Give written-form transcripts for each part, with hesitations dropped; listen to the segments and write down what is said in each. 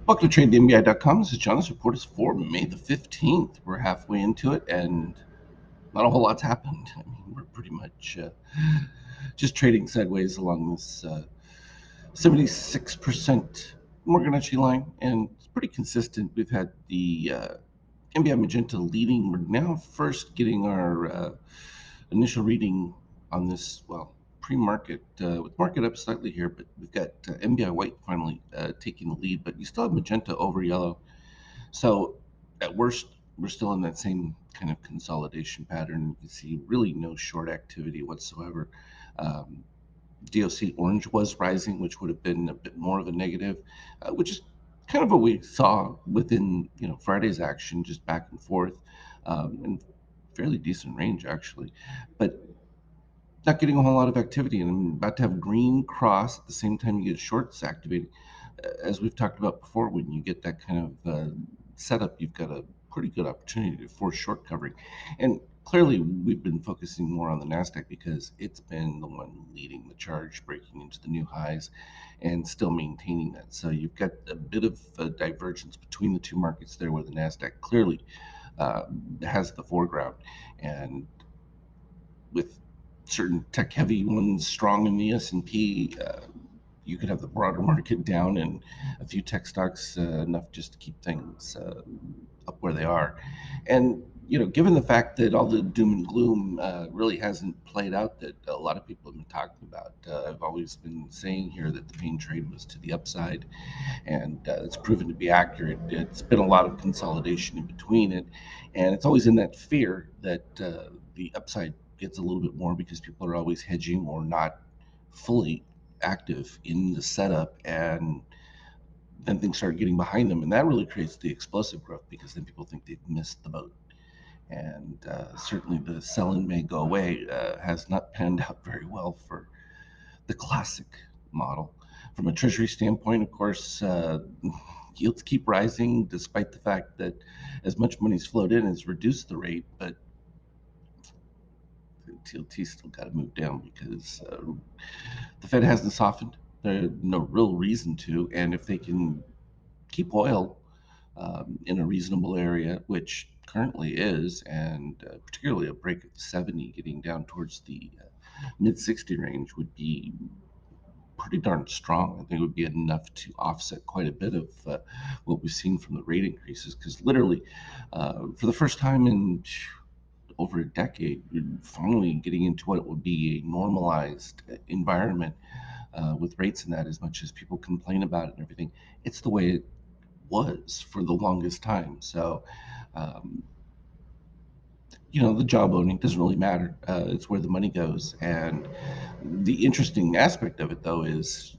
Welcome to TradeNBI.com. This is John. This report is for May the 15th. We're halfway into it, and not a whole lot's happened. I mean, we're pretty much just trading sideways along this 76% Morgan line, and it's pretty consistent. We've had the NBI Magenta leading. We're now first getting our initial reading on this, pre-market, with market up slightly here, but we've got NBI White finally taking the lead, but you still have Magenta over yellow. So at worst, we're still in that same kind of consolidation pattern. You can see really no short activity whatsoever. Um, DOC orange was rising, which would have been a bit more of a negative, which is kind of what we saw within Friday's action, just back and forth, and fairly decent range actually, but not getting a whole lot of activity. And I'm about to have green cross at the same time you get shorts activating. As we've talked about before, when you get that kind of setup, you've got a pretty good opportunity to force short covering. And clearly, we've been focusing more on the NASDAQ because it's been the one leading the charge, breaking into the new highs and still maintaining that. So you've got a bit of a divergence between the two markets there, where the NASDAQ clearly has the foreground. And with certain tech heavy ones strong in the S&P, you could have the broader market down and a few tech stocks enough just to keep things up where they are. And given the fact that all the doom and gloom really hasn't played out that a lot of people have been talking about, I've always been saying here that the pain trade was to the upside, and it's proven to be accurate. It's been a lot of consolidation in between it, and it's always in that fear that the upside gets a little bit more because people are always hedging or not fully active in the setup, and then things start getting behind them, and that really creates the explosive growth because then people think they've missed the boat. And certainly the sell-in may go away has not panned out very well for the classic model. From a treasury standpoint, of course, yields keep rising despite the fact that as much money's flowed in, it's reduced the rate, but the TLT still got to move down because the Fed hasn't softened. There's no real reason to, and if they can keep oil in a reasonable area, which currently is, and particularly a break of the 70, getting down towards the mid 60 range would be pretty darn strong. I think it would be enough to offset quite a bit of what we've seen from the rate increases. Because literally, for the first time in over a decade, you're finally getting into what would be a normalized environment with rates in that. As much as people complain about it and everything, it's the way it was for the longest time. So, um, the job owning doesn't really matter. It's where the money goes. And the interesting aspect of it, though, is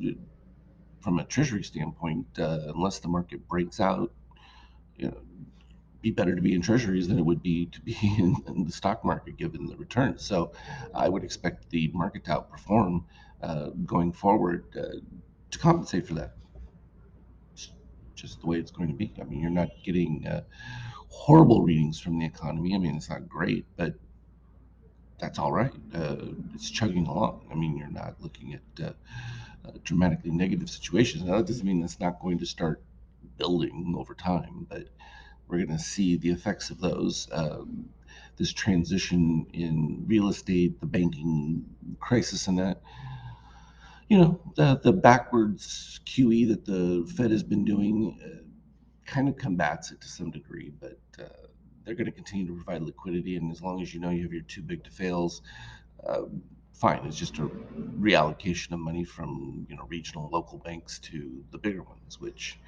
from a treasury standpoint, unless the market breaks out, you know, be better to be in treasuries than it would be to be in the stock market given the returns. So I would expect the market to outperform going forward to compensate for that. It's just the way it's going to be. I mean, you're not getting horrible readings from the economy. I mean, it's not great, but that's all right. It's chugging along. I mean, you're not looking at dramatically negative situations. Now, that doesn't mean it's not going to start building over time, but we're going to see the effects of those. This transition in real estate, the banking crisis, and that, the backwards QE that the Fed has been doing kind of combats it to some degree, but they're going to continue to provide liquidity. And as long as you know you have your too big to fails, uh, fine. It's just a reallocation of money from regional and local banks to the bigger ones, which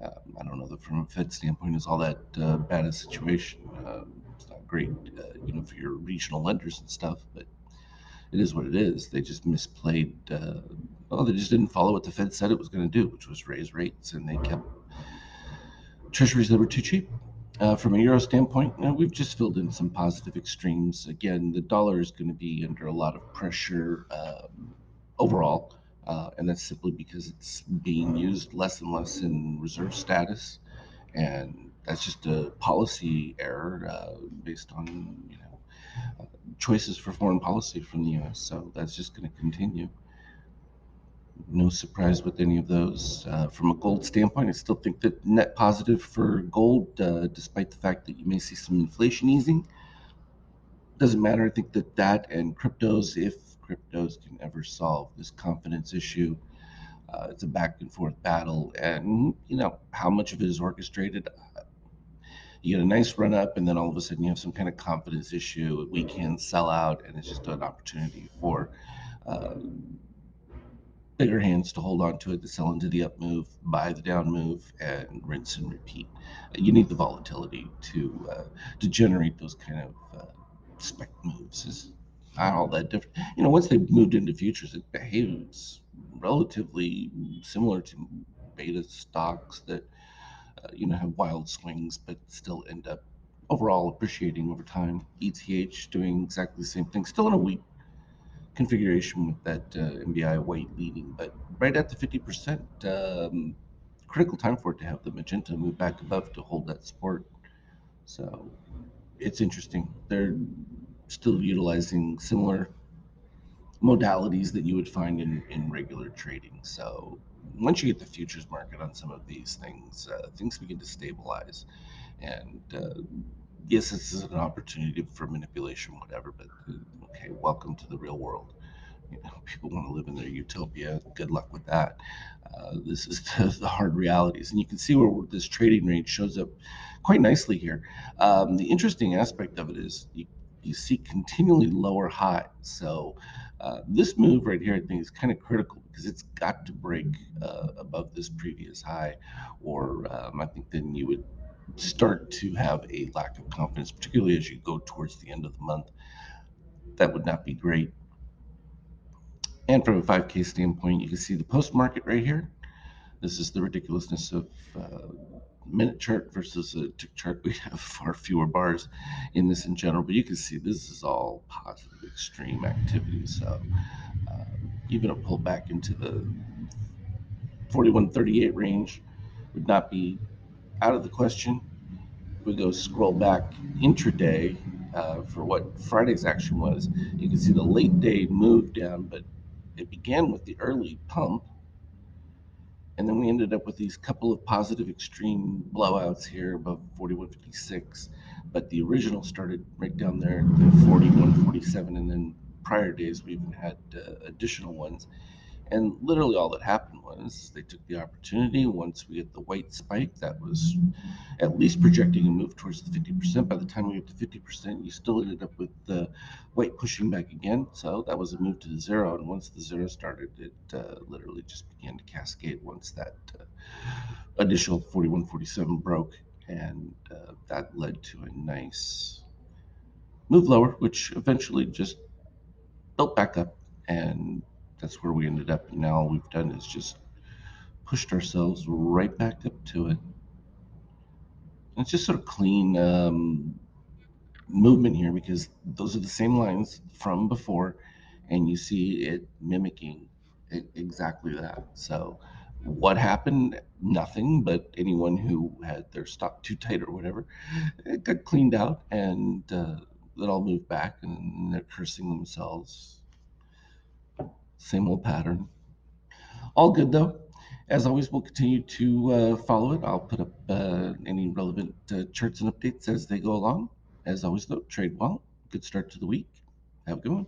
I don't know that from a Fed standpoint is all that bad a situation. It's not great, for your regional lenders and stuff, but it is what it is. They just misplayed. Well, they just didn't follow what the Fed said it was going to do, which was raise rates, and they kept treasuries that were too cheap. From a euro standpoint, we've just filled in some positive extremes. Again, the dollar is going to be under a lot of pressure overall, and that's simply because it's being used less and less in reserve status, and that's just a policy error based on choices for foreign policy from the U.S. So that's just going to continue. No surprise with any of those. From a gold standpoint, I still think that net positive for gold, despite the fact that you may see some inflation easing. Doesn't matter. I think that that and cryptos, if cryptos can ever solve this confidence issue, it's a back and forth battle. And, how much of it is orchestrated? You get a nice run up, and then all of a sudden you have some kind of confidence issue. We can sell out, and it's just an opportunity for uh, bigger hands to hold on to it, to sell into the up move, buy the down move, and rinse and repeat. You need the volatility to generate those kind of spec moves. Is not all that different. Once they've moved into futures, it behaves relatively similar to beta stocks that have wild swings, but still end up overall appreciating over time. ETH doing exactly the same thing, still in a weak configuration with that MBI weight leading, but right at the 50%, critical time for it to have the magenta move back above to hold that support. So it's interesting. They're still utilizing similar modalities that you would find in regular trading. So once you get the futures market on some of these things, things begin to stabilize. And yes, this is an opportunity for manipulation, whatever, but okay, welcome to the real world. People want to live in their utopia. Good luck with that. This is the hard realities, and you can see where this trading range shows up quite nicely here. The interesting aspect of it is you see continually lower highs. So this move right here, I think, is kind of critical because it's got to break above this previous high, or I think then you would start to have a lack of confidence, particularly as you go towards the end of the month. That would not be great. And from a 5K standpoint, you can see the post market right here. This is the ridiculousness of minute chart versus a tick chart. We have far fewer bars in this in general, but you can see this is all positive extreme activity. So even a pullback into the 41.38 range would not be out of the question. If we go scroll back intraday for what Friday's action was, you can see the late day move down, but it began with the early pump, and then we ended up with these couple of positive extreme blowouts here above 41.56. But the original started right down there at 41.47, and then prior days we even had additional ones. And literally all that happened was they took the opportunity. Once we hit the white spike, that was at least projecting a move towards the 50%. By the time we get to 50%, you still ended up with the white pushing back again. So that was a move to the zero. And once the zero started, it literally just began to cascade once that initial 41.47 broke. And that led to a nice move lower, which eventually just built back up. And that's where we ended up. And now all we've done is just pushed ourselves right back up to it. And it's just sort of clean movement here because those are the same lines from before, and you see it mimicking exactly that. So what happened? Nothing, but anyone who had their stock too tight or whatever, it got cleaned out, and it all moved back, and they're cursing themselves. Same old pattern. All good though. As always, we'll continue to follow it. I'll put up any relevant charts and updates as they go along. As always, though, trade well. Good start to the week. Have a good one.